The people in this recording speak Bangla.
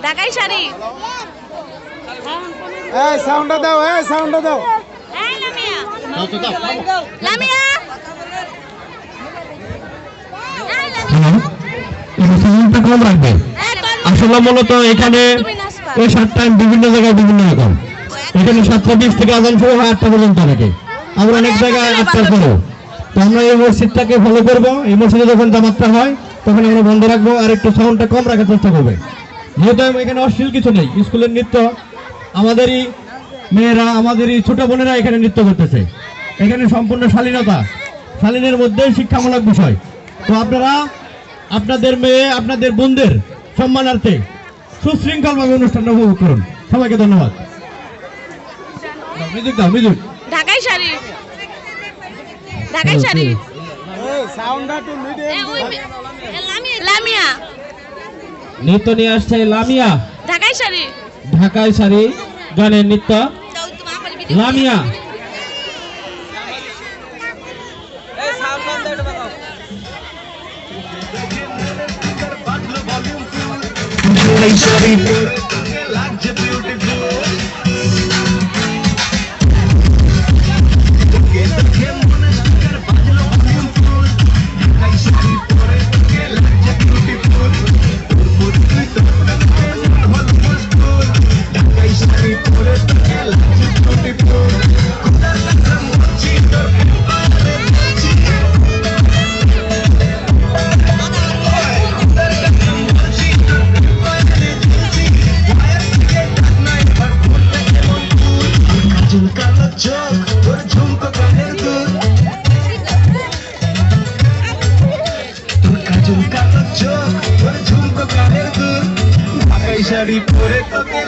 ঢাকাই শাড়ি। এই সাউন্ডটা দাও, এই সাউন্ডটা দাও। এই লামিয়া। লামিয়া। কম রাখবে। আসলে মূলত এখানে এই সাতটা বিভিন্ন জায়গায় বিভিন্ন রকম। এখানে 7:20 থেকে আজান শুরু হয় 8টা পর্যন্ত থাকে। আমরা অনেক জায়গায় 8টার পরেও। তো আমরা এই মসজিদটাকে ফলো করবো। এই মসজিদে যখন জামাতটা হয় তখন আমরা বন্ধ রাখবো আর একটু সাউন্ডটা কম রাখার চেষ্টা করবে। যেহেতু এখানে অশ্লীল কিছু নেই, স্কুলের নৃত্য, আমাদেরই মেয়েরা, আমাদেরই ছোট বোনেরা এখানে নৃত্য করতেছে। এখানে সম্পূর্ণ শালীনতা, শালীনের মধ্যে শিক্ষামূলক বিষয়। তো আপনারা আপনাদের মেয়ে, আপনাদের বোনদের সম্মানার্থে সুশৃঙ্খলভাবে অনুষ্ঠানটা উপভোগ করুন। সবাইকে ধন্যবাদ। মিউজিক দাও, মিউজিক। ঢাকাই শাড়ি। ঢাকাই শাড়ি। এই সাউন্ডটা একটু মিডিয়াম। লামিয়া। নৃত্য নিয়ে আসছে লামিয়া। ঢাকাই শাড়ি। ঢাকাই শাড়ি গানের নৃত্য লামিয়া। শাড়ি পরে তোকে